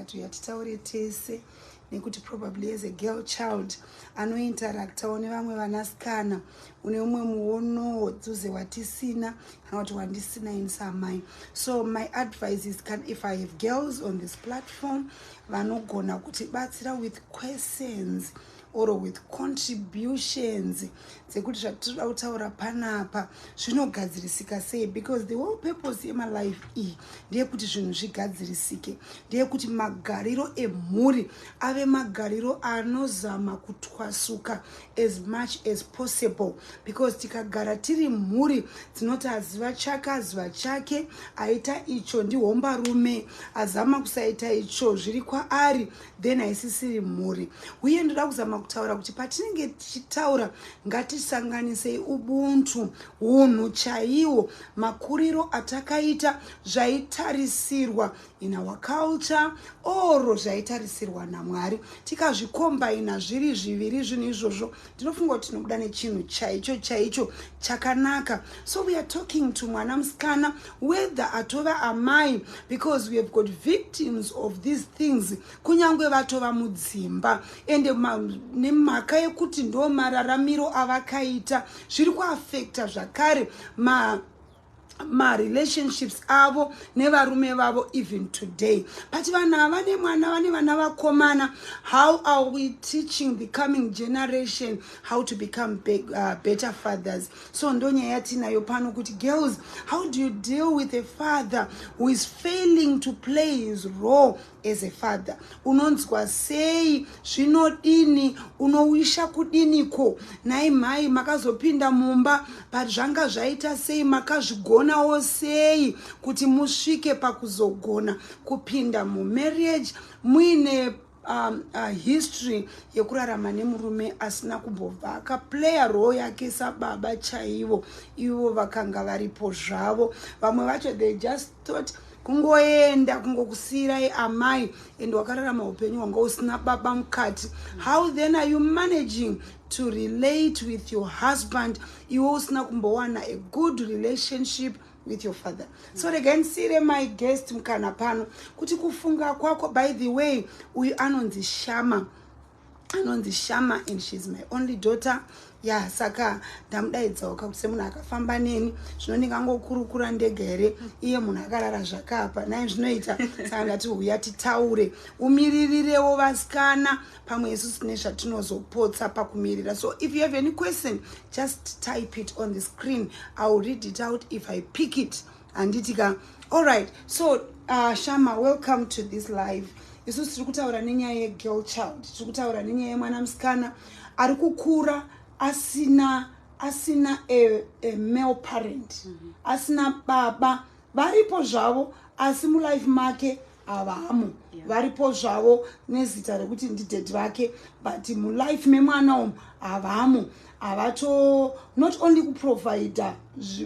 tikatouya titaure tese nekuti probably as a girl child anointeractawo nevamwe vanasikana une umwe muono wodzuze watisina kana kuti wandisina insamai. So my advice is, if I have girls on this platform vanogona kutibatsira with questions or with contributions dzekuti zvatinoda kutaura panapa zvinogadzirisika sei, because the whole purpose yemalife iyi ndeyekuti zvinhu zvigadzirisike, ndeyekuti magariro emhuri ave magariro anozama kutwasuka as much as possible, because tikagara tiri mhuri dzinoti aziva chake aziva chake, aita icho ndihombarume, azama kusaita icho zviri kwaari, then haisisiri mhuri. Uye ndoda kuzama kutaura kuti patinenge tichitaura ngatisanganisei ubuntu, unhu chaiwo, makuriro atakaita zvaitarisirwa in our culture oro zvaitarisirwa naMwari, tikazvikombaina zviri zviviri zvinhu izvozvo ndinofunga kuti tinobuda nechinhu chaicho chakanaka. So we are talking to mwana musikana whether atova amai, because we have got victims of these things kunyangwe vatova mudzimba, ende nemhaka yekuti ndo mararamiro avakaita zviri kuaffecta zvakare relationships avo nevarume vavo even today. But vana vane mwana vane vana vakomana, how are we teaching the coming generation how to become better fathers? So ndo nyaya tinayo pano kuti girls, how do you deal with a father who is failing to play his role as a father? Unonzwa sei, zvinodini, unowisha kudiniko, nai mai makazopinda mumba but zvanga zvaita sei, makazvigonawo sei kuti musvike pakuzogona kupinda mumarriage muine history yekurarama nemurume asina kumbobva akaplaya role yake sababa chaivo, ivo vakanga varipo zvavo. Vamwe vacho they just thought kungoenda kungokusirai amai ende wakararama upenyu wanga usina baba mukati. How then are you managing to relate with your husband iwe usina kumbowana a good relationship with your father? So again, sire my guest mukana pano kuti kufunga kwako. By the way, uyu anonzi Shama and she's my only daughter. Yeah, saka ndamudaidzawo kuti semunhu akafamba neni zvino ndingangokurukura ndega here, iye munhu akarara zvakapa, naye zvinoita saka ndati uya titaure, umiririrewo vasikana pamwe isusu nezvatinozopotsa pakumirira. So if you have any question, just type it on the screen, I will read it out if I pick it. Anditika. All right, so Shama, welcome to this live. Isusu tiri kutaura nenyaya yegirl child, tiri kutaura nenyaya yemwana musikana ari kukura asina a male parent, asina baba, varipo zvavo asi mulife make avamo, varipo zvavo nezita rekuti ndidhedhi vake, but mulife memwana umu avamo. Avato not only kuprovide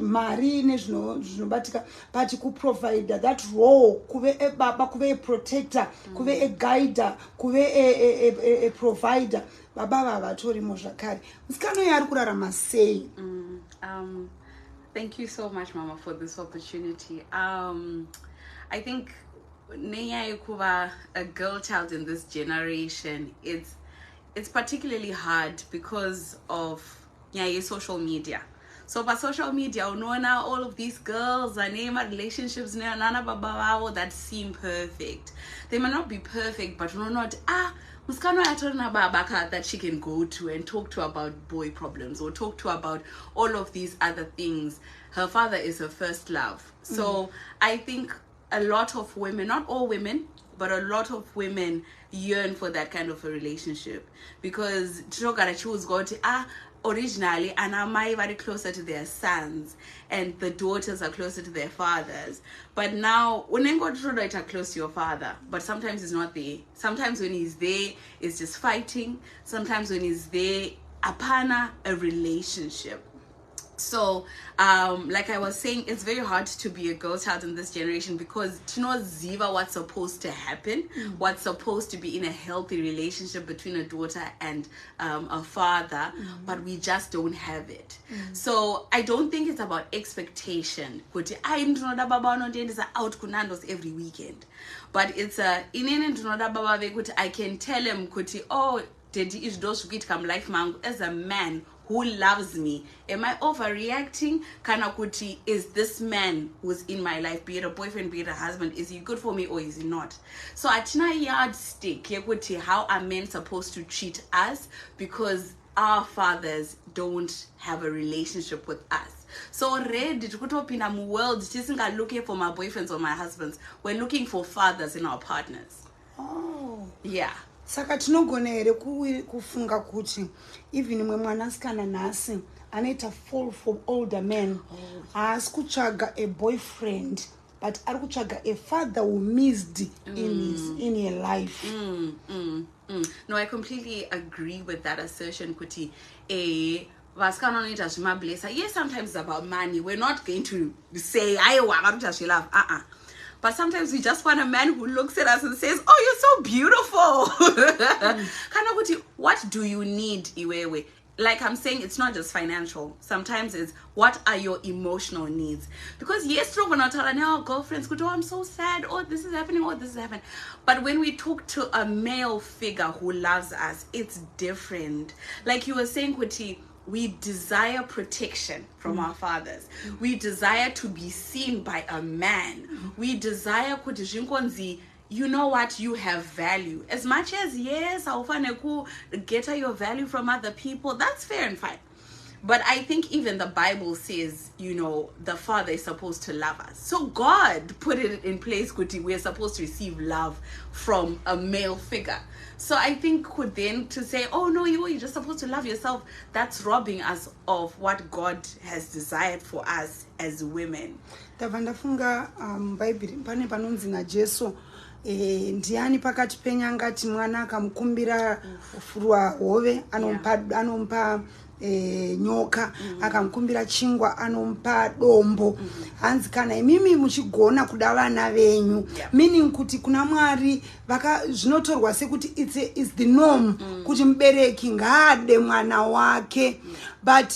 mari nezvinobatika, but kuprovide that role, kuve a baba, kuve a protector, kuve a guider, kuve a provider. Baba vavatorimo zvakare. Musikana yari kurarama sei? Thank you so much, Mama, for this opportunity. I think nenyaya yekuva a girl child in this generation, it's particularly hard because of social media. So by social media, unaona all of these girls are name relationships nana baba that seem perfect. They might not be perfect, but not muskano yatorina baba that she can go to and talk to about boy problems or talk to about all of these other things. Her father is her first love. So I think a lot of women, not all women, but a lot of women yearn for that kind of a relationship, because tinogara chiudzwa kuti originally anamai very closer to their sons and the daughters are closer to their fathers. But now unengo toda close to your father, but sometimes he's not there. Sometimes when he's there, it's just fighting. Sometimes when he's there, apana a relationship. So, like I was saying, it's very hard to be a girl child in this generation because ziva what's supposed to happen, what's supposed to be in a healthy relationship between a daughter and a father, but we just don't have it. So I don't think it's about expectation. I'm not out kunandos every weekend, but it's a I can tell him oh, daddy is those come life man as a man who loves me. Am I overreacting? Kanakuti, is this man who's in my life, be it a boyfriend, be it a husband, is he good for me or is he not? So atina yardstick, how are men supposed to treat us because our fathers don't have a relationship with us. So already in a world, not looking for my boyfriends or my husbands. We're looking for fathers in our partners. Oh. Yeah. Saka tinogona here kufunga kuti even mwe mwanasikana nhasi anoita fall for older men haasi kutsvaga a boyfriend but ari kutsvaga a father who missed in her life. No, I completely agree with that assertion, Kuti. Yes, sometimes it's about money. We're not going to say I want to love. But sometimes we just want a man who looks at us and says, oh, you're so beautiful. What do you need, Iwewe? Like I'm saying, it's not just financial. Sometimes it's what are your emotional needs? Because yes, we're not telling our girlfriends, oh, I'm so sad. Oh, this is happening. Oh, this is happening. But when we talk to a male figure who loves us, it's different. Like you were saying, Kuti, we desire protection from our fathers. We desire to be seen by a man. We desire you know what, you have value. As much as yes, I'll get your value from other people, that's fair and fine. But I think even the Bible says, the father is supposed to love us. So God put it in place, Kuti, we're supposed to receive love from a male figure. So I think then to say, oh no, you're just supposed to love yourself, that's robbing us of what God has desired for us as women. Tavandafunga Bible pane panonzi naJesu ndiani pakati penyangati mwana akamukumbira furwa hove anompa nyoka akamukumbira chingwa anompa dombo. Hanzi kana imimi muchigona kuda vana venyu, meaning kuti kuna Mwari zvinotorwa sekuti it's the norm kuti mubereki ngaade mwana wake. But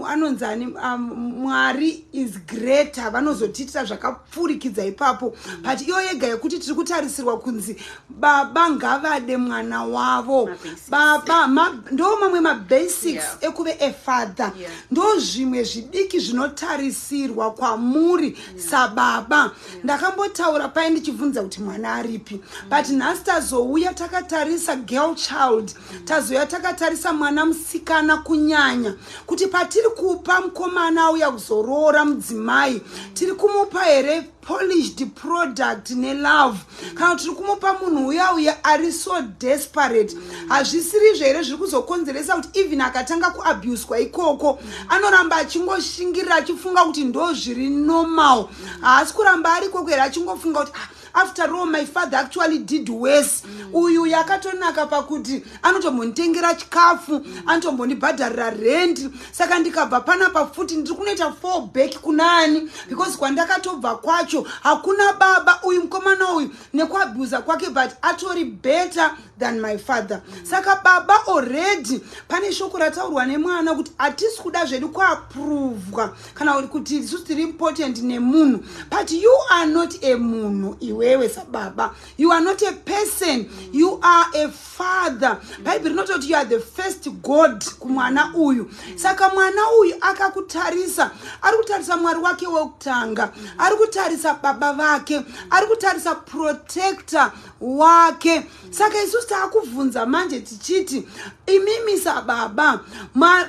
anonzani Mwari is greater, vanozotitira zvakapfurikidza ipapo. But iyo yega yekuti tiri kutarisirwa kunzi baba ngavade mwana wavo. Baba ndo mamwe mabasics ekuve a father. Ndo zvimwe zvidiki zvinotarisirwa kwamuri sababa. Ndakambotaura pai ndichibvunza kuti mwana aripi. But nhasi tazouya takatarisa girl child, tazouya takatarisa mwana musikana kunyanya, kuti patiri kupa mukomana uya kuzorora mudzimai tiri kumupa here polished product nelove, kana tiri kumupa munhu uya ari so desperate. Hazvisiri zvere zviri kuzokonzeresa kuti even akatanga kuabuswa ikoko anoramba achingoshingirira achifunga kuti ndo zviri normal. Haasi kuramba ari ikoko here achingofunga kuti after all my father actually did worse. Uyu yakatonaka pakuti anotombonditengera chikafu, anotombondibhadharira rent. Saka ndikabva panapa futi ndiri kunoita fall back kunani because kwandakatobva kwacho hakuna baba. Uyu mukomana uyu nekuabhuza kwake but atori better than my father. Saka baba already pane shoko rataurwa nemwana kuti hatisi kuda zvedu kuaprovwa kana kuti isusu tiri important nemunhu. But you are not a munhu iwewe sababa. You are not a person. You are a father. Bible inototi you are the first God kumwana uyu. Saka mwana uyu akakutarisa, ari kutarisa Mwari wake wekutanga, ari kutarisa baba vake, ari kutarisa protector wake. Saka isusu taakubvunza manje tichiti imimi sababa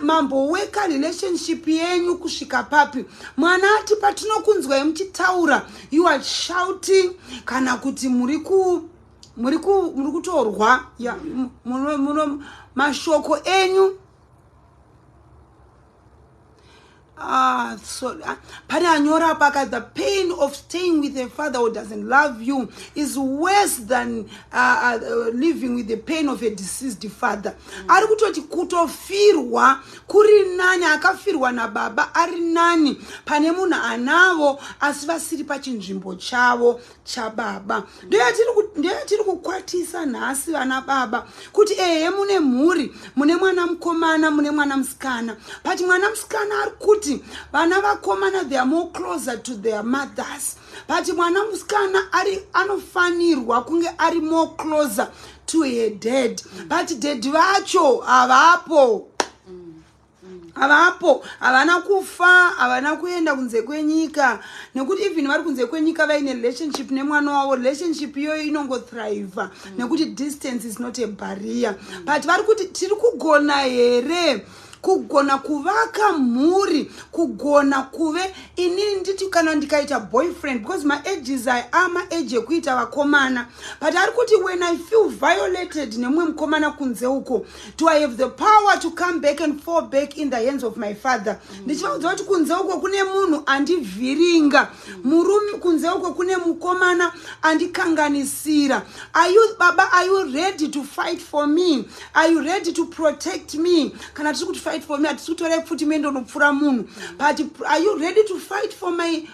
mamboweka relationship yenyu kusvika papi? Mwana ati patinokunzwai muchitaura you are shouting kana kuti muri kutorwa mashoko enyu pane anyora paka, the pain of staying with a father who doesn't love you is worse than living with the pain of a deceased father. Ari kutoti kutofirwa kuri nani, akafirwa nababa ari nani pane munhu anavo asi vasiri pachinzvimbo chavo chababa. Ndeyatiri kukwatisa nhasi vana baba kuti ehe mune mhuri, mune mwana mukomana, mune mwana musikana. But mwana musikana ari kuti vana vakomana, they are more closer to their mothers. But mwana musikana anofanirwa kunge ari more closer to her dad. But dad vacho avapo. Avapo, havana kufa, havana kuenda kunze kwenyika. Nekuti even vari kunze kwenyika vaine relationship nemwana wavo, relationship iyoyo inongo thrive. Nekuti distance is not a barrier. But vari kuti tiri kugona here kugona kuvaka mhuri, kugona kuve inini nditi kana ndikaita boyfriend, because my ages are my age ekuita vakomana. But ari kuti when I feel violated nemwe mukomana kunze uko, do I have the power to come back and fall back in the hands of my father? Ndichivaudza kuti kunze uko kune munhu andivhiringa, murume kunze uko kune mukomana andikanganisira. Are you baba, are you ready to fight for me? Are you ready to protect me? Kana tiri kuti fight for me, atisutorei futi mendo nopfura munhu. But are you ready to fight for my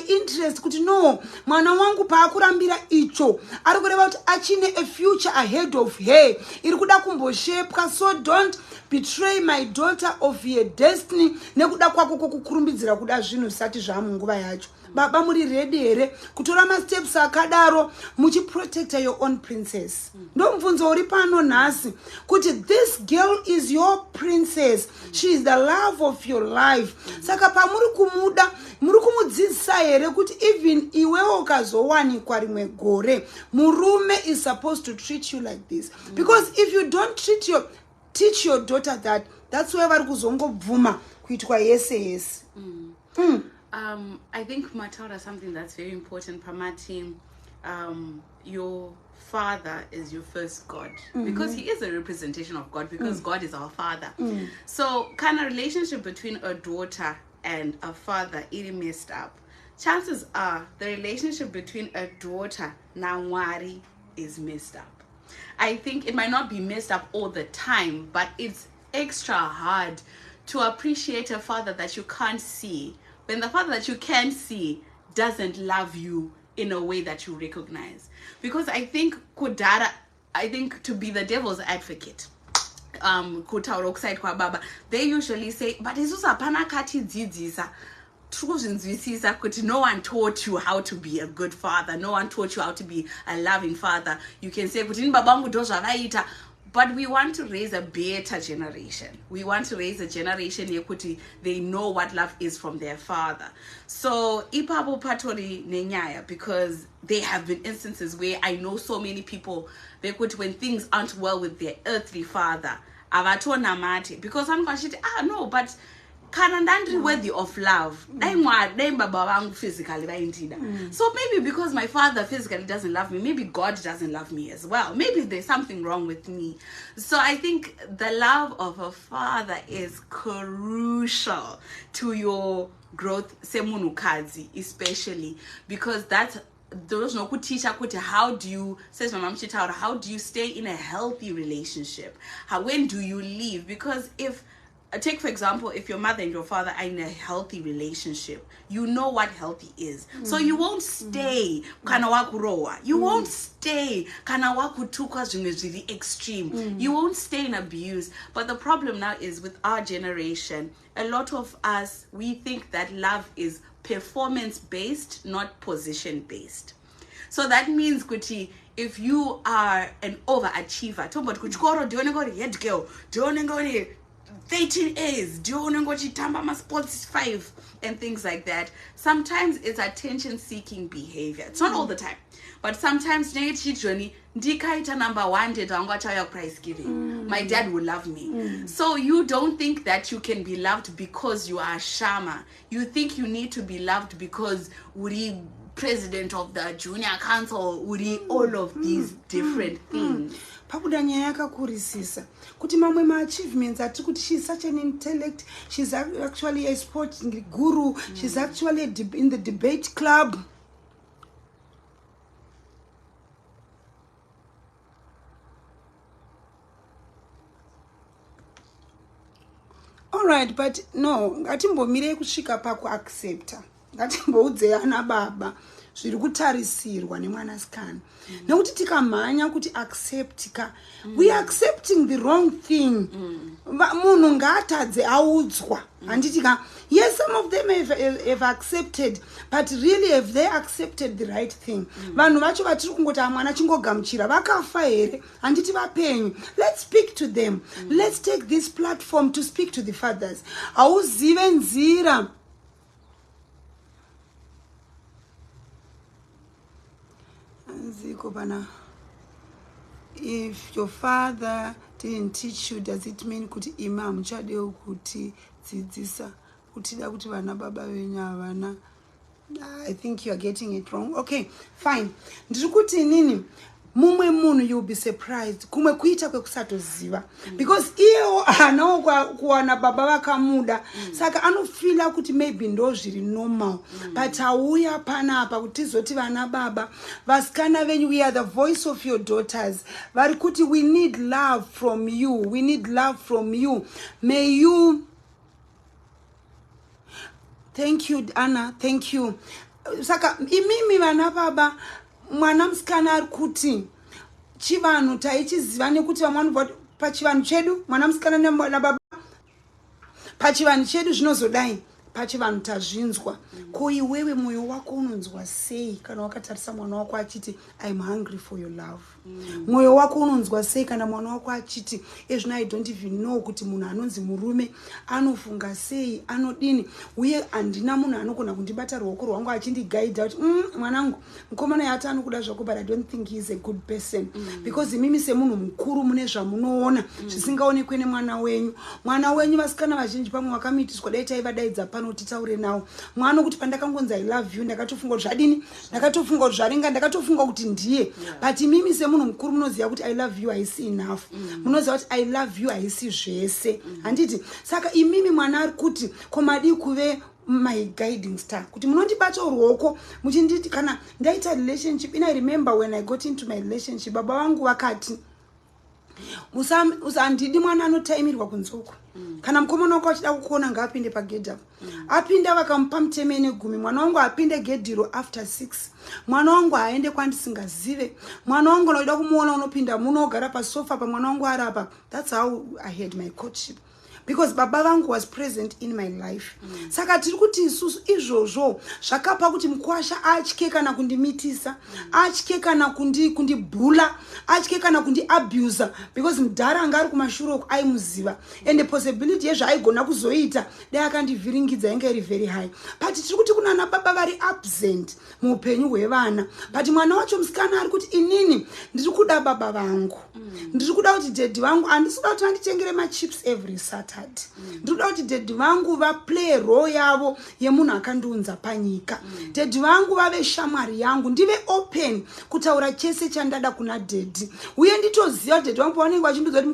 interest? Kuti no, mwana wangu paakurambira icho ari kureva kuti achine a future ahead of her, iri kuda kumboshepwa. So don't betray my daughter of your destiny nekuda kwako kokukurumbidzira kuda zvinhu zvisati zvamunguva yacho. Baba muri ready here kutora masteps akadaro muchiprotecta your own princess? Ndo mubvunzo uri pano nhasi kuti this girl is your princess, she is the love of your life. Saka pamuri kumuda, muri kumudzidzisa here kuti even iwewo ukazowanikwa rimwe gore, murume is supposed to treat you like this. Because if you don't teach your daughter that, that's where vari kuzongobvuma kuitwa yese yese. I think Mataura, something that's very important, Pamati, your father is your first God, because he is a representation of God, because God is our father. So kind of relationship between a daughter and a father is messed up. Chances are the relationship between a daughter and Nwari is messed up. I think it might not be messed up all the time, but it's extra hard to appreciate a father that you can't see when the father that you can see doesn't love you in a way that you recognize. Because I think kudara, I think to be the devil's advocate, kutaura kwa baba, they usually say, but isusu hapana kati dzidzisa. No one taught you how to be a good father. No one taught you how to be a loving father. You can say, but we want to raise a better generation. We want to raise a generation yekuti they know what love is from their father. So ipapo patori nenyaya, because there have been instances where I know so many people, they could, when things aren't well with their earthly father, avatona mate, because I'm going to no, but kanandandri worthy of love. Physically. So maybe because my father physically doesn't love me, maybe God doesn't love me as well. Maybe there's something wrong with me. So I think the love of a father is crucial to your growth, semunukadzi especially, because that's those no teach how do you, says my mom, how do you stay in a healthy relationship? When do you leave? Because if take for example, if your mother and your father are in a healthy relationship, you know what healthy is. So you won't stay kana wakuroa. You won't stay kana wakutukwa really extreme. You won't stay in abuse. But the problem now is with our generation, a lot of us, we think that love is performance based, not position based. So that means kuti, if you are an overachiever, talk about kuchikoro, do you want to go to head girl, do you want to go to 13 A's, do you want to go to Tamba Sports 5 and things like that? Sometimes it's attention seeking behavior. It's not all the time, but sometimes ndikaita number 1 did prize giving. My dad will love me. So you don't think that you can be loved because you are a shama. You think you need to be loved because uri president of the junior council, all of these different things. Pakuda nyaya yakakurisisa kuti mamwe ma-achievements ati kuti she's such an intellect, she's actually a sport guru, she's actually in the debate club. All right, but no, ngatimbomirei kusvika pakuaccepta, ngatimboudze ana baba zviri kutarisirwa nemwanasikana. Nekuti tikamhanya kuti acceptika, we are accepting the wrong thing. Munhu ngaatadze audzwa. Handitika, yes, some of them have accepted, but really have they accepted the right thing? Vanhu vacho vatiri kungoti mwana chingogamuchira vakafa here, handiti vapenyu. Let's speak to them. Let's take this platform to speak to the fathers. Hauzive nzira. If your father didn't teach you, does it mean kuti imam chade kuti dzidzisa kuti da kuti vana baba venyu havana? I think you are getting it wrong. Okay, fine. Ndiri kuti nini? Mumwe munhu, you'll be surprised kumwe kuita kwekusatoziva, because iyo anawo kuwana baba vakamuda saka anofila kuti maybe ndo zviri normal, but auya panapa kuti zoti vana baba vasikana venyu, we are the voice of your daughters, vari kuti we need love from you, we need love from you. May you, thank you Anna, thank you. Saka imimi vana baba, mwana musikana ari kuti chivanhu taichiziva nekuti vamwe pachivanhu chedu mwana musikana nababa pachivanhu chedu zvinozodai, pachivanhu tazvinzwa. Ko iwewe mwoyo wako unonzwa sei kana wakatarisa mwana wako achiti I'm hungry for your love? Mwoyo wako unonzwa sei kana mwana wako achiti ezvino I don't even know kuti munhu anonzi murume anofunga sei, anodini, uye handina munhu anogona kundibata ruoko rwangu achindigaidha kuti mwanangu mukomana yati anokuda zvako, but I don't think he is a good person. Because imimi semunhu mukuru mune zvamunoona zvisingaonekwe nemwana wenyu. Mwana wenyu vasikana vazhinji pamwe wakamitiswa dai taivadaidza pano kuti taure nawo. Mwana kuti pandakangonzi I love you ndakatofunga kuti zvadini, ndakatofunga kuti zvaringa, ndakatofunga kuti ndiye. But imimi semunhu mukuru munoziva kuti I love you haisi enough. Munoziva kuti I love you haisi zvese. Handiti? Saka imimi mwana ari kuti komadi kuve my guiding star, kuti munondibata ruoko muchinditi kana ndaita relationship. And I remember when I got into my relationship, baba vangu vakati usandidi mwana anotaimirwa kunzoko. Kana mukomana wako achida kukuona ngaapinde pagedhi apo, apinda vakamupa muteme negumi, mwana wangu apinde gedhiro after 6. Mwana wangu aende kwandisingazive. Mwana wangu unoda kumuona unopinda muno ogara pasofa pa mwana wangu ari apa. That's how I had my courtship, because baba vangu was present in my life. Saka tiri kuti isusu izvozvo zvakapa kuti mukwasha atye kana kundimitisa, atye kana kundibhula, atye kana kundiabuser, because mudhara anga ari kumashure uko aimuziva, and the possibility yezvaaigona kuzoita dai akandivhiringidza yange iri very high. But tiri kuti kuna ana baba vari absent muupenyu hwevana, but mwana wacho musikana ari kuti inini ndiri kuda baba vangu, ndiri kuda kuti daddy vangu, handisi kuda kuti vanditengere machips every Saturday. Ndikuda kuti daddy vangu vaplay role yavo yemunhu akandiunza panyika. Daddy vangu vave shamwari yangu, ndive open kutaura chese chandada kuna daddy. Uye nditoziva daddy vangu pavanenge vachindiudza kuti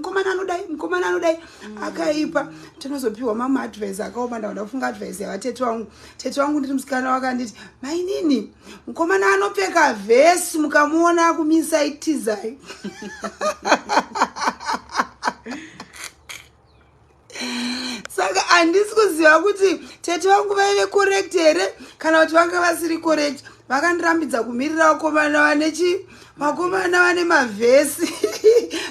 mukomana anodai akaipa, tinozopiwa mama advice akaoma. Ndafunga advice yavatete vangu. Tete vangu ndiri musikana wakanditi mainini mukomana anopfeka vhesi mukamuona kumisa itizai. Saka handisi kuziva kuti tete vangu vaive correct here kana kuti vanga vasiri correct. Vakandirambidza kumirira vakomana vakomana vane mavhesi.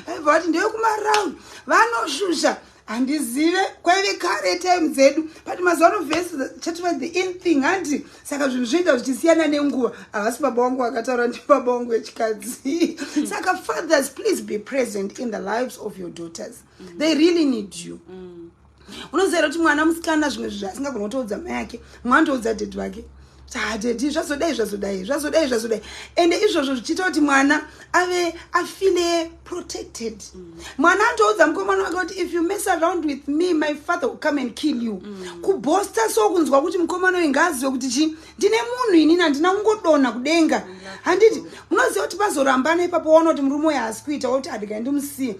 Vaibva kuti ndeve kumaraund vanoshusha. Handizive kwaive kare time dzedu, but mazuva vhesi chatova the in thing. Handi saka zvinhu zvinoita zvichisiyana nenguva. Havasi baba vangu vakataura ndi baba vangu vechikadzi. Saka fathers, please be present in the lives of your daughters. They really need you. Unoziva kuti mwana musikana zvimwe zvinhu asingagona kutoudza mai yake, mwana toudza daddy vake. Daddy zvazodai. And izvozvo zvichiita kuti mwana afile protected. Mwana andoudza mukomana wake kuti if you mess around with me my father will come and kill you. Kubosta so kunzwa kuti mukomana uyu ngaziwe kuti chi ndine munhu inini handina kungodonha kudenga. Handiti munoziva kuti pazorambana ipapo waona kuti murume uyu haasi kuita kuti handikaendimusiye.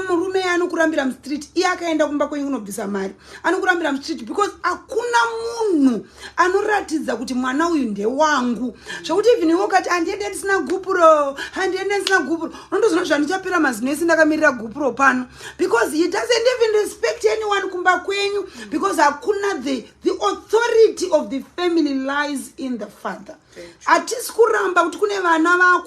Murume anokurambira mustreet iye akaenda kumba kwenyu kunobvisa mari anokurambira mustreet because hakuna munhu anoratidza kuti mwana uyu ndewangu. Zvokuti even iwe ukati handiende ndisina gupuro handiende ndisina gupuro unondozona zvandichapera mazino ese ndakamirira gupuro pano because he doesn't even respect anyone kumba kwenyu because hakuna the authority of the family lies in the father. Hatisi kuramba kuti kune vana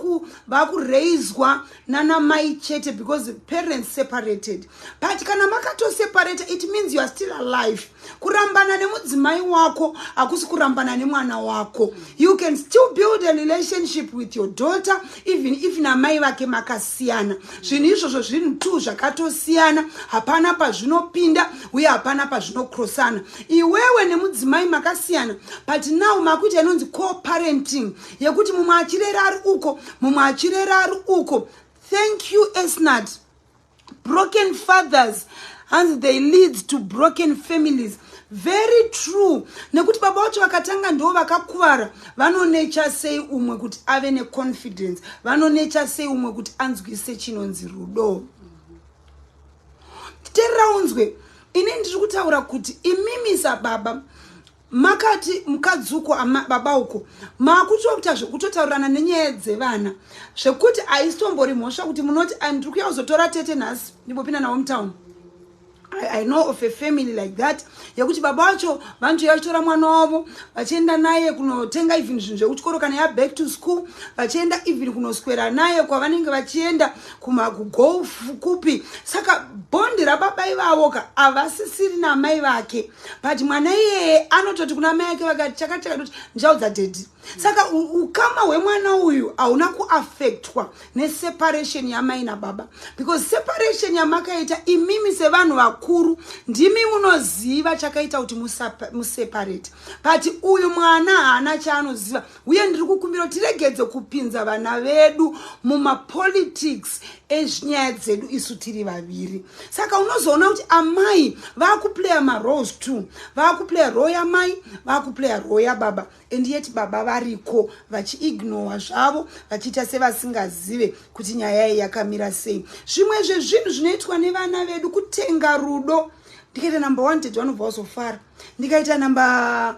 vakureizwa nanamai chete because the parents separated. But kana makato separated it means you are still alive. Kurambana nemudzimai wako hakusi kurambana nemwana wako. You can still build a relationship with your daughter even if namai vake makasiyana. Zvinhu izvozvo zvinhu tu zvakatosiyana, hapana pazvinopinda uye hapana pazvinokrosana. Iwewe nemudzimai makasiyana but now makuita inonzi co-parenting yekuti mumwe achirera ari uko mumwe achirera ari uko. Thank you Esnat. Broken fathers and they lead to broken families. Very true. Nekuti baba vacho vakatanga ndo vakakuvara vanonecha sei umwe kuti ave neconfidence, vanonecha sei umwe kuti anzwise chinonzi rudo. Teraunzwe ini ndiri kutaura kuti imimi sababa makati mukadzuko baba uko makutokuta zvekutotaurirana nenyaya dzevana zvekuti haisitombori mhosva kuti munoti ndiri kuya kuzotora tete nhasi ndibopinda nawo mutown. I know of a family like that yekuti baba vacho vantu vachitora mwana wavo vachienda naye kunotenga even zvinhu zvekuchikoro kana ya back to school vachienda even kunoswera naye kwavanenge vachienda kumagolf kupi. Saka bondi rababa ivavo havasisiri namai vake but mwana iyeye anototi kuna mai ake vakati chakati ndichaudza dedi. Saka ukama hwemwana uyu hauna kuaffectwa neseparation yamai nababa because separation yamakaita imimi sevanhu vakuru ndimi munoziva chakaita kuti museparate but uyu mwana haana chaanoziva. Uye ndiri kukumbira tiregedze kupinza vana vedu mumapolitics ezvinyaya dzedu isu tiri vaviri. Saka unozoona kuti amai vakuplaya maroles too, vakuplaya role yamai vakuplaya role yababa and yet baba variko vachiignora zvavo vachiita sevasingazive kuti nyaya iyi yakamira sei. Zvimwe zvezvinhu zvinoitwa nevana vedu kutenga rudo. Ndikaita number 1 date vanobva vazofara, ndikaita number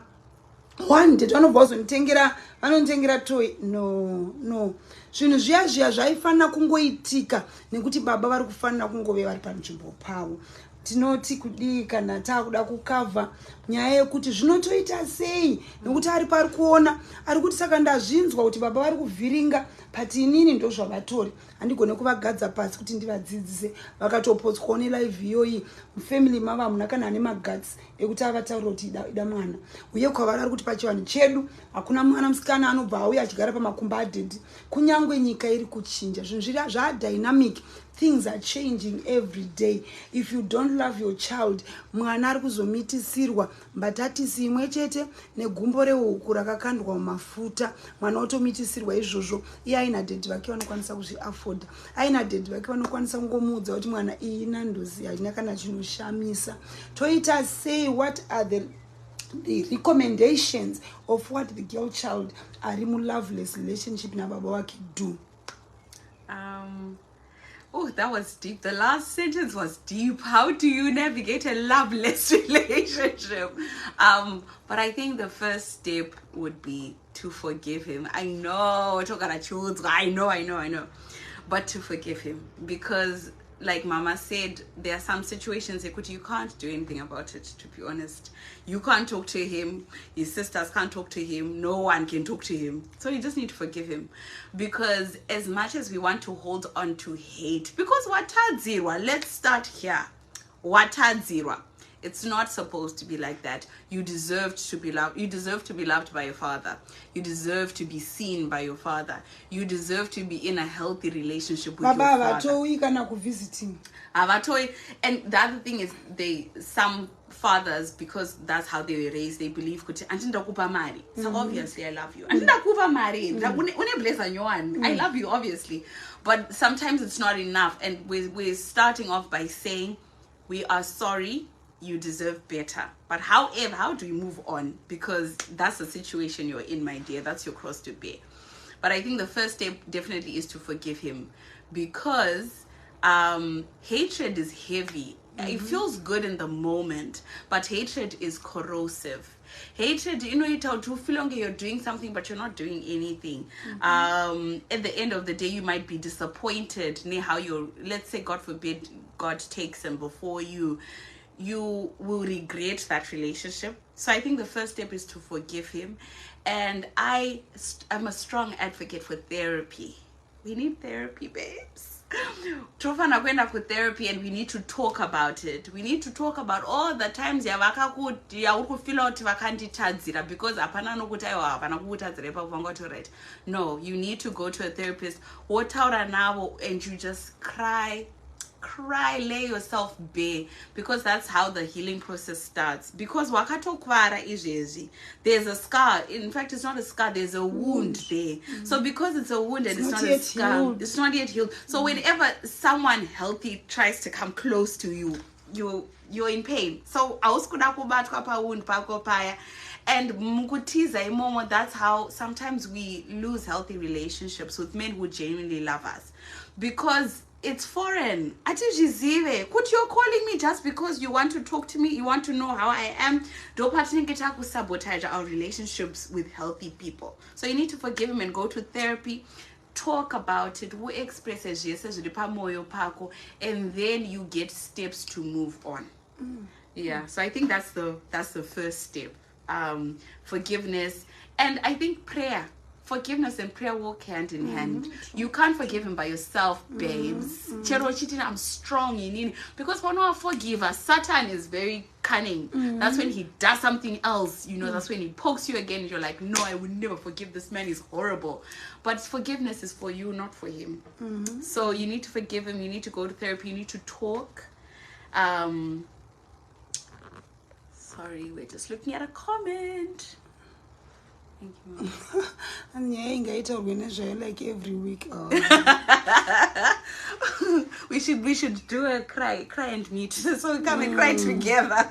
1 date vanobva vazonditengera vanonditengera toy. No zvinhu zviya zvaifanira kungoitika nekuti baba vari kufanira kungove vari panzvimbo pavo. Tinoti kudii kana taakuda kukavha nyaya yekuti zvinotoita sei nekuti ari pari kuona ari kuti saka ndazvinzwa kuti baba vari kuvhiringa but inini ndo zvavatori handigone kuvagadza pasi kuti ndivadzidzise vakatopotswawo nelive iyoyi mufamily mava hamuna kana ane maguts ekuti avataurira kuti ida mwana uye kwavari ari kuti pachivanhu chedu hakuna mwana musikana anobva auya achigara pamakumba adhedhi. Kunyangwe nyika iri kuchinja zvinhu zvadynamic. Things are changing every day. If you don't love your child, mwana ari kuzomitisirwa mbatatisi imwe chete negumbo rehuku rakakandwa mumafuta. Mwana otomitisirwa izvozvo iye aina dhedhi vake vanokwanisa kuzviafodha, aina dhedhi vake vanokwanisa kungomuudza kuti mwana iyi nandozi haina kana chinoshamisa. Toita sei? What are the recommendations of what the girl child ari muloveless relationship nababa vake do? Oh, that was deep. The last sentence was deep. How do you navigate a loveless relationship? But I think the first step would be to forgive him. I know, I know. But to forgive him. Because, like Mama said, there are some situations you can't do anything about it, to be honest. You can't talk to him. His sisters can't talk to him. No one can talk to him. So you just need to forgive him. Because as much as we want to hold on to hate, because watadzirwa, let's start here. Watadzirwa. It's not supposed to be like that. You deserve to be loved. You deserve to be loved by your father. You deserve to be seen by your father. You deserve to be in a healthy relationship with your father. Visiting. And the other thing is, some fathers, because that's how they were raised, they believe so obviously I love you. I love you, obviously. But sometimes it's not enough, and we're starting off by saying we are sorry, you deserve better. But however, how do you move on? Because that's the situation you're in, my dear. That's your cross to bear. But I think the first step definitely is to forgive him, because hatred is heavy. It feels good in the moment, but hatred is corrosive. Hatred, you feel like you're doing something, but you're not doing anything. At the end of the day, you might be disappointed. How let's say, God forbid, God takes him before you will regret that relationship. So I think the first step is to forgive him. And I'm a strong advocate for therapy. We need therapy, babes. Tofana kwenda ku therapy, and we need to talk about it. We need to talk about all the times yavakakuti yaurikufila kuti vakanditadzira, because hapana nokuti aiwa hapana kukutadzira ipapo right. No, you need to go to a therapist, wotaura navo, and you just cry, lay yourself bare, because that's how the healing process starts. Because wakatokwara izvezvi, there's a scar. In fact, it's not a scar, there's a wound there. So because it's a wound and it's not a scar, healed. It's not yet healed. So whenever someone healthy tries to come close to you, you're in pain. So auskuda kubatwa pa wound pako paya. And mukutiza imomo, that's how sometimes we lose healthy relationships with men who genuinely love us, because it's foreign. Could you're calling me just because you want to talk to me, you want to know how I am? Don't sabotage our relationships with healthy people. So you need to forgive him and go to therapy. Talk about it. Who expresses and then you get steps to move on. Yeah. So I think that's the first step. Forgiveness, and I think prayer. Forgiveness and prayer walk hand in hand. You can't forgive him by yourself, babes. I'm strong in it. Because when I forgive us, Satan is very cunning. That's when he does something else. That's when he pokes you again. And you're like, no, I would never forgive this man. He's horrible. But forgiveness is for you, not for him. So you need to forgive him. You need to go to therapy. You need to talk. Sorry, we're just looking at a comment. Thank you, and yeah, like every week. We should do a cry and meet, so we come and cry together.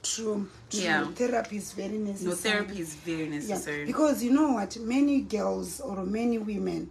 True. Yeah. Therapy is very necessary. No, therapy is very necessary. Yeah. Because you know what? Many girls or many women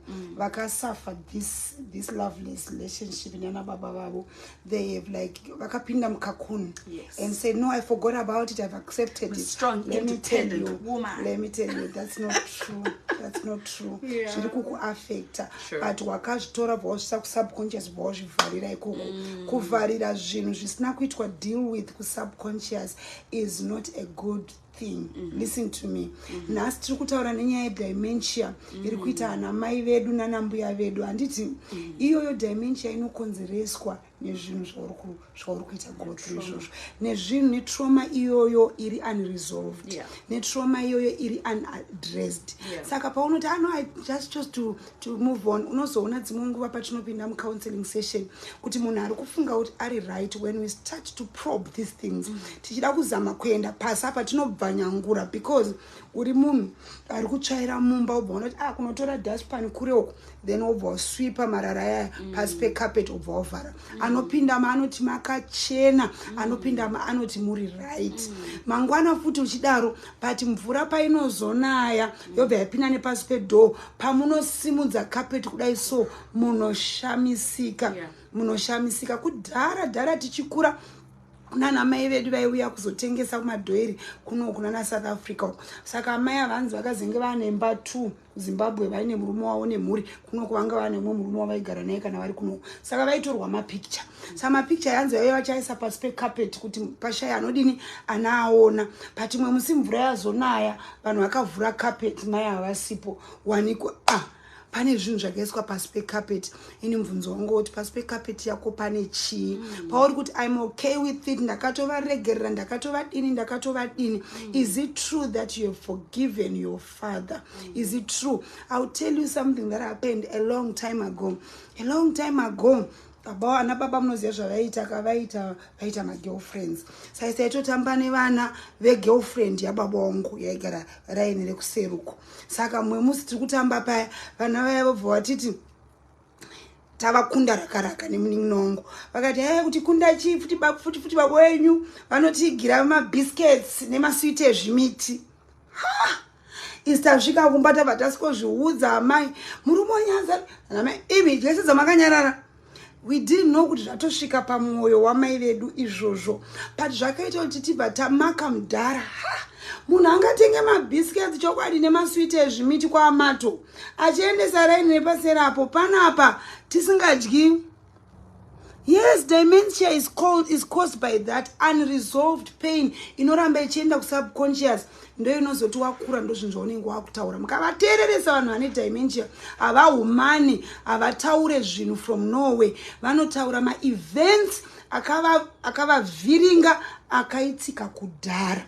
suffer this loveless relationship. They have vakapinda mukakun and say, no, I forgot about it, I've accepted it. Strong, independent woman. Let me tell you, that's not true. That's not true. Zviri kukuaffecta. But wakazvitora bvawasvisa kusubconscious bvawazvivharira ikoko. Kuvharira zvinhu zvisina kuitwa deal with kusubconscious is not a good thing. Listen to me. Nhasi tiri kutaura nenyaya yedementia iri kuita ana mai vedu nana mbuya vedu. Handiti iyoyo dementia inokonzereswa nezvinhu zvauri kuita go through izvozvo, nezvinhu netrauma iyoyo iri unresolved, netrauma iyoyo iri unaddressed. Saka paunoti I just chose to move on, unozoona dzimwe nguva patinopinda mucounseling session kuti munhu ari kufunga kuti ari right, when we start to probe these things, tichida kuzama kuenda pasi apa tinobva nyangura, because uri munhu ari kutsvaira mumba ubva unoti kunotora dustpan kure uko, then ubva waswipa marara aya pasi pecarpet ubva wavhara. Anopindama anoti makachena, anopindama anoti muri right. Mangwana futi uchidaro, but mvura painozonaya yobva yapinda nepasi pedoor, pamunosimudza carpet kudai so munoshamisika. Kudhara tichikura nana mai vedu vaiuya kuzotengesa kumadhoiri kunana South Africa. Saka mai avanzi vakazenge vanemba 2 Zimbabwe, vaine murume wavo nemhuri, kunoko vanga vane mumwe murume wavaigara naye kana vari kuno. Saka vaitorwa mapicture. Saka mapicture yanzi vaiva vachaisa pasi pecarpet kuti pashaya anodini ana aona. But imwe musi mvura yazonaya, vanhu vakavhura carpet, mai havasipo, waniko pane zvinhu zvakaiswa pasi pecarpet. Ini mubvunzo wangu kuti pasi pecarpet yako pane chii? Pauri kuti I'm okay with it, ndakatovaregerera, ndakatovadini. Is it true that you have forgiven your father? Is it true? I'll tell you something that happened a long time ago. Ana baba munoziva zvavaita, vaita magirlfriends. Saitotamba nevana vegirlfriend yababa wangu yaigara raini rekuseruko. Saka mumwe musi tiri kutamba paya, vana vaya vobva vatiti tavakunda rakaraka nemunin'ina wangu. Vakati kuti kunda chii futi baba wenyu vanotigira mabiscuits nemaswiti ezvimiti. Istasvika kumba tabva taskozviudza amai, muri munyanza amai imi dzese dzamakanyarara. We didn't know kuti zvatosvika pamwoyo wamai vedu izvozvo. But zvakaita kuti tibva tamaka mudhara. Munhu angatenge mabiscuits chokwadi nemaswiti ezvimiti kwaamato achiendesa raini nepaserapo panapa tisingadyi. Yes, dementia is caused by that unresolved pain inoramba ichienda kusubconscious. Ndo inozoti wakura ndo zvinhu zvaunenge wakutaura. Mukavateereresa vanhu vane dementia havahumani, havataure zvinhu from nowhere. Vanotaura ma-events akavavhiringa akaitika kudhara.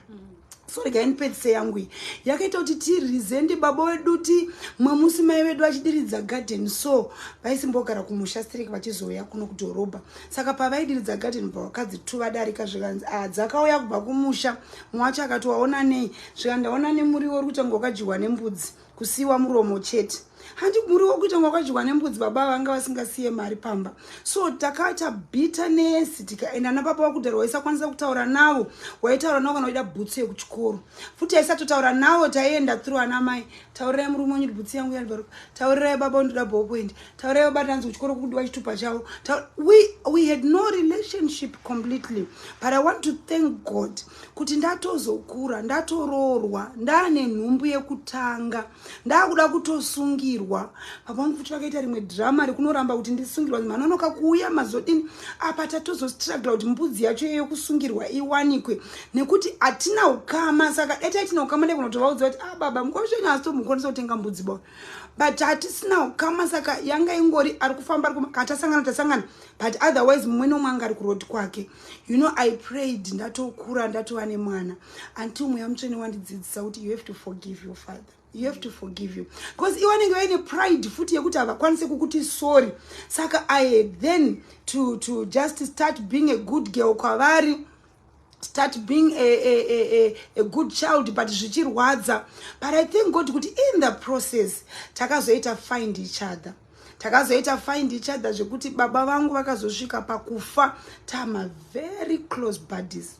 So regai nipedzise yangu iyi yakaita kuti tirizende baba wedu ti mwe musi mai vedu vachidiridza garden, so vaisimbogara kumusha strike vachizouya kuno kudhorobha. Saka pavaidiridza garden pavakadzi 2 vadarika zvikanzi dzakauya kubva kumusha. Mumwe wacho akati waona nei? Zvikanzi ndaona nemuriwo uri kuita kunge wakadyiwa nembudzi kusiyiwa muromo chete. Handi muriwo kuita kunge wakadyiwa nembudzi, baba vanga vasingasiye mari pamba. So takaita bitterness, tikaenda napapa wakudhara waisakwanisa kutaura navo, waitaura navo kana waida bhutsu yekuchikoro. Futi aisatotaura navo, taienda through ana mai. Taurirai murume wenyu bhutsu yangu yalibvaruka. Taurirai baba wandoda ballpoint. Taurirai baba tanzi kuchikoro kudiwa chitupa chavo. We had no relationship completely. But I want to thank God kuti ndatozokura, ndatoroorwa, ndane nhumbu yekutanga, ndakuda kutosungirwa. Papa vangu futi vakaita rimwe drama rekunoramba kuti ndisungirwa. Manonoka kuuya mazodini apa tatozostruggle kuti mbudzi yacho yekusungirwa iwanikwe nekuti atina ukama. Saka dai taitina ukama ndai kunotovaudza kuti baba mukwasvenyu asi tomukwanisa kutenga mbudzi bo, but hatisina ukama. Saka yanga ingori ari kufamba tasangana, but otherwise mumwe nomwe anga ari kurodi kwake. You know, I prayed, ndatokura ndatova nemwana until mweya mutsvene wandidzidzisa kuti you have to forgive your father. You have to forgive you. Because iwanenge vaine pride futi yekuti havakwanise kukuti sorry. Saka I had then to just start being a good girl kwavari, start being a good child, but zvichirwadza. But I thank God kuti in the process takazoita find each other. Zvekuti baba vangu vakazosvika pakufa tama very close buddies.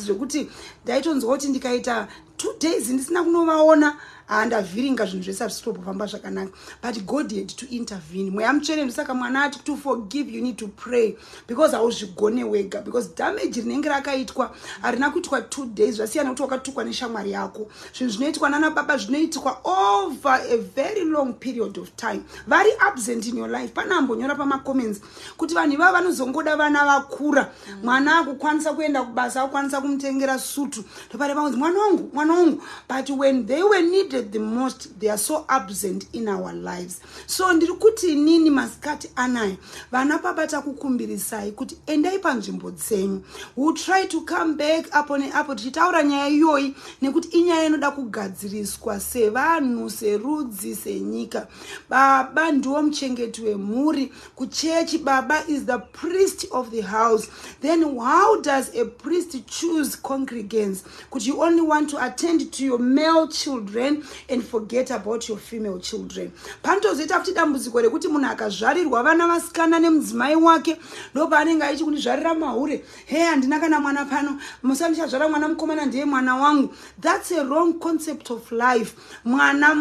Zvekuti ndaitonzwa kuti ndikaita 2 days ndisina kunovaona andavhiringa zvinhu zvese hazvisitopo pamba zvakanaka. But God had to intervene. Mweya mutsvene ndosaka mwana ati to forgive you need to pray, because hauzvigone wega, because damage rinenge rakaitwa harina kuitwa 2 days. Zvasiyana kuti wakatukwa neshamwari yako. Zvinhu zvinoitwa nana baba zvinoitwa over a very long period of time. Very absent in your life. Pana ambonyora pamacomments kuti vanhu ivavo vanozongoda vana vakura, mwana akukwanisa kuenda kubasa, akukwanisa kumutengera sutu, ndopare vanonzi mwana wangu. But when they were needed the most, they are so absent in our lives. So ndiri kuti nini masikati anaya vana baba takukumbirisai kuti endai panzvimbo dzenyu. We try to come back apo neapo tichitaura nyaya iyoyi nekuti inyaya inoda kugadziriswa sevanhu, serudzi, senyika. Baba ndiwo muchengeti wemhuri. Kuchechi baba is the priest of the house. Then how does a priest choose congregants? Could you only want to attend to your male children and forget about your female children? Pantozoita futi dambudziko rekuti munhu akazvarirwa vana vasikana nemudzimai wake ndopaanenge aichikundizvarira mahure, he handina kana mwana pano, musa ndichazvara mwana mukomana ndiye mwana wangu. That's a wrong concept of life. Mwana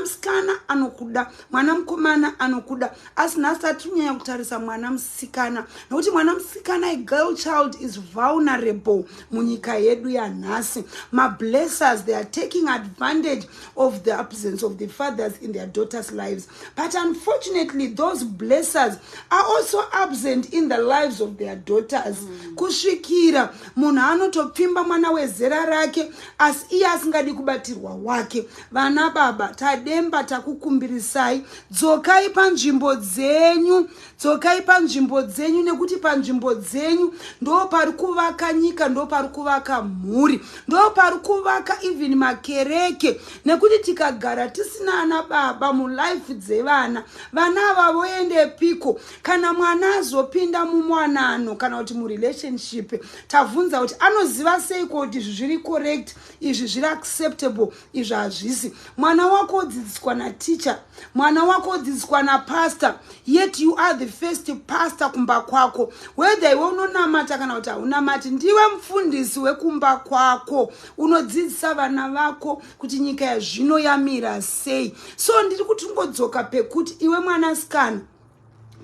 musikana anokuda, mwana mukomana anokuda. Asi nhasi tati kunyanya kutarisa mwana musikana, nokuti mwana musikana, a girl child, is vulnerable munyika yedu yanhasi. blessers, they are taking advantage of the absence of the fathers in their daughters' lives. But unfortunately, those blessers are also absent in the lives of their daughters. Kusvikira munhu anotopfimba mwana wezera rake asi iye asingadi kubatirwa wake. Vana baba, tademba takukumbirisai, dzokai panzvimbo dzenyu, dzokai panzvimbo dzenyu, nekuti panzvimbo dzenyu ndo pari kuvaka nyika, ndo pari kuvaka mhuri, ndo pari kuvaka even makereke. Nekuti tikagara tisina ana baba mulife dzevana, vana ava voende piko? Kana mwana azopinda mumwanano kana kuti murelationship, tabvunza kuti anoziva sei kuti izvi zviri correct, izvi zviri acceptable, izvi hazvisi. Mwana wako odzidziswa naticha, mwana wako odzidziswa napastor, yet you are the first pastor kumba kwako. Whether iwe unonamata kana kuti haunamati, ndiwe mufundisi wekumba kwako. Unodzidzisa vana vako kuti nyika yazvino yamira sei. So ndiri kuti ngodzoka pekuti iwe mwanasikana,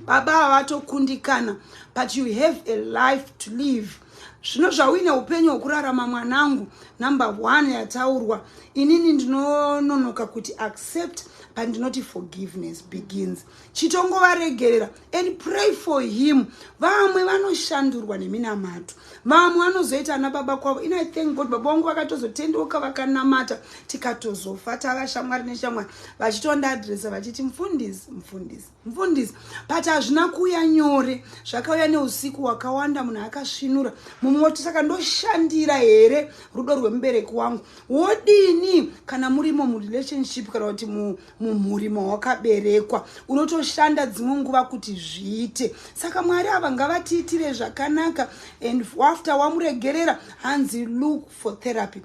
baba havatokundikana, but you have a life to live. Zvino zvauine upenyu hwekurarama mwanangu, number 1 yataurwa, inini ndinononoka kuti accept, but ndinoti forgiveness begins. Chitongovaregerera and pray for him. Vamwe vanoshandurwa neminamato, vamwe vanozoita ana baba kwavo. And I thank God, baba vangu vakatozotendeuka vakanamata, tikatozofa tava shamwari neshamwari, vachitondiadresa vachiti mufundisi, mufundisi, mufundisi. But hazvina kuuya nyore, zvakauya neusiku hwakawanda, munhu akasvinura. Mumwe woti saka ndoshandira here rudo rwemubereki wangu. Wodini kana murimo murelationship kana kuti mumhuri mawakaberekwa, unotoshanda dzimwe nguva kuti zviite. Saka Mwari ava ngavatiitire zvakanaka, and after wamuregerera hanzi look for therapy.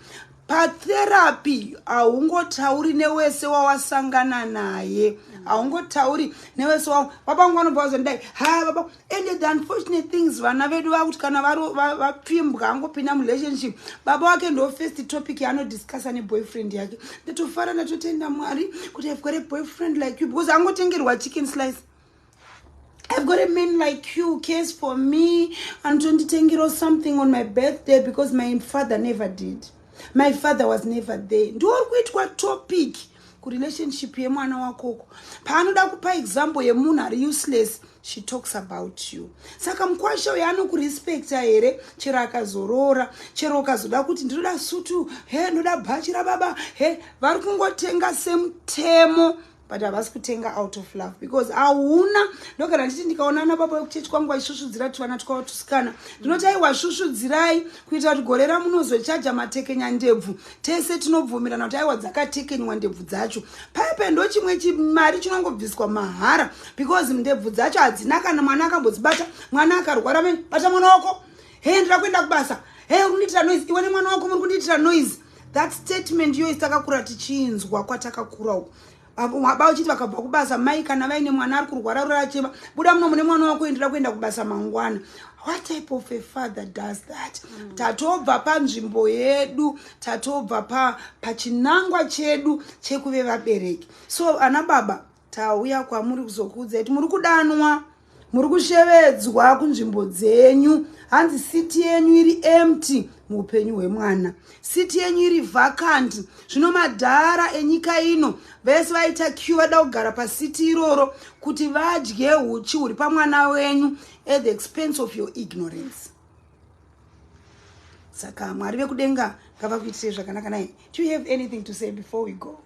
Patherapy haungotauri newese wawasangana naye, haungotauri newese wawo. Baba vangu vanobva ndai ha baba. And the unfortunate things, vana vedu vakuti kana vapfimbwa angopinda murelationship, baba wake ndo first topic yaanodiscussa neboyfriend yake. Ndetofara ndatotenda Mwari kuti I've got a boyfriend like you, because angotengerwa chicken slice. I've got a man like you who cares for me and tonditengero something on my birthday because my father never did. My father was never there. Ndori kuitwa topic kurelationship yemwana wakoko. Paanoda kupa example yemunhu ari useless, she talks about you. Saka mukwasha uyo anokurespecta here, chero akazorora, chero ukazoda kuti ndinoda sutu, he ndoda bhachi rababa, he vari kungotenga semutemo, but havasi kutenga out of love, because hauna. Ndogara nditi ndikaonana baba wekuchechi kwangu vaisvusvudzira tuvana twavatusikana, ndinoti aiwa svusvudzirai kuita kuti gore ramunozochaja matekenya ndebvu tese tinobvumirana kuti aiwa dzakatekenywa ndebvu dzacho. Paipe ndo chimwe chimari chinongobviswa mahara, because ndebvu dzacho hadzina kana mwana akambodzibata. Mwana akarwara, bata mwana wako, he ndira kuenda kubasa, he undiitira noise, iwe nemwana wako muri kundiitira noise. That statement yo takakura tichinzwa kwatakakura uko. Baba uchiti vakabva kubasa, mai kana vaine mwana ari kurwara rurachema, buda muno mune mwana wako, endera kuenda kubasa mangwana. What type of a father does that? Tatobva panzvimbo yedu, tatobva pachinangwa chedu chekuve vabereki. So ana baba, tauya kwamuri kuzokuudza kuti muri kudanwa, muri kushevedzwa kunzvimbo dzenyu. Hanzi siti yenyu iri empty muupenyu hwemwana, siti yenyu iri vacant. Zvino madhara enyika ino vese vaita queue vada kugara pasiti iroro kuti vadye uchi huri pamwana wenyu at the expense of your ignorance. Saka Mwari vekudenga ngavakuitire zvakanaka naye. Do you have anything to say before we go?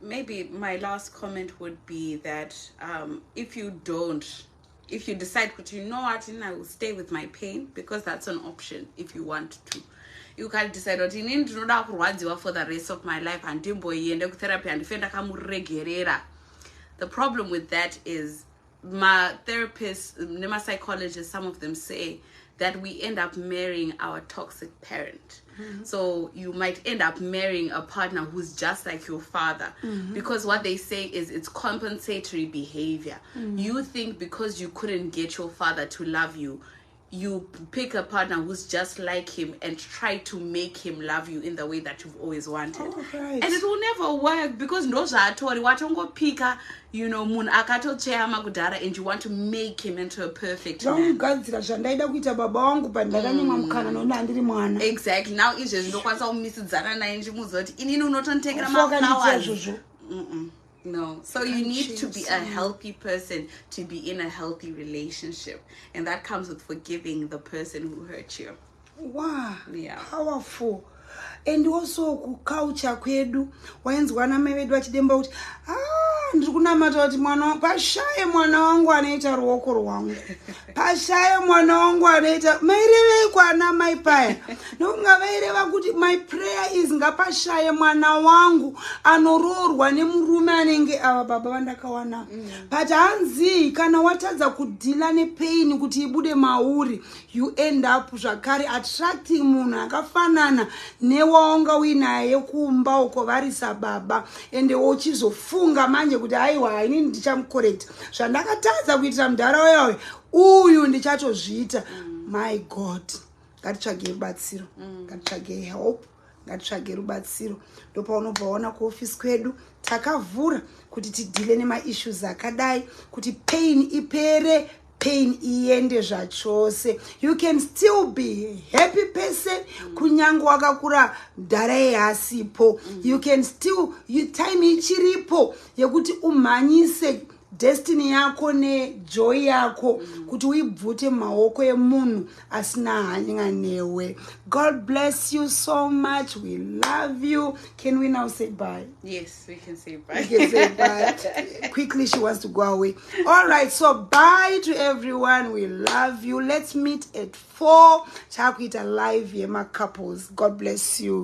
Maybe my last comment would be that if you decide, you know what, I will stay with my pain, because that's an option if you want to. You can decide that in ndinoda kurwadziwa for the rest of my life and ndimboiende kutherapy and ndifenda kamuregerera. The problem with that is my therapists, my psychologists, some of them say that we end up marrying our toxic parent. So you might end up marrying a partner who's just like your father, because what they say is it's compensatory behavior. You think because you couldn't get your father to love you, you pick a partner who's just like him and try to make him love you in the way that you've always wanted. Right. And it will never work, because ndozvatori watongopika, you know, munhu akatochema kudhara, and you want to make him into a perfect man. Exactly. Now izvezvi ndokwanisa kumisidzana naye ndichimuudza kuti inini unotonditekera maflowers. No. So you need to be a healthy person to be in a healthy relationship. And that comes with forgiving the person who hurt you. Wow. Yeah. Powerful. And also kuculture kwedu waenzwana mai vedu vachidemba kuti ndiri kunamata kuti pashaye mwana wangu anoita ruoko rwangu, pashaye mwana wangu anoita. Mairevei kwana mai paya? Nokunga vaireva kuti my prayer is ngapashaye mwana wangu anoroorwa nemurume anenge ava baba vandakawana. But hanzi kana watadza kudhila nepain kuti ibude mauri, you end up zvakare attracting munhu akafanana newaunga uinaye kumba uko varisa baba, ende uchizofunga manje kuti aiwa inini ndichamucorrect zvandakatadza kuitira mudhara yawe uyu ndichatozviita. My God, ngatitsvage rubatsiro, ngatitsvage help, ngatitsvage rubatsiro. Ndopaunobvaona kuofisi kwedu takavhura kuti tidhile nemaissues akadai, kuti pain ipere, pain iende zvachose. You can still be a happy person kunyange wakakura mudhara yasipo. You can still, time ichiripo yekuti umhanyise destiny yako nejoy yako kuti uibvute maoko emunhu asina hanya newe. God bless you so much. We love you. Can we now say bye? Yes, we can say bye. We can say bye. Quickly, she wants to go away. All right, so bye to everyone. We love you. Let's meet at 4. Chakuita live Yema couples. God bless you.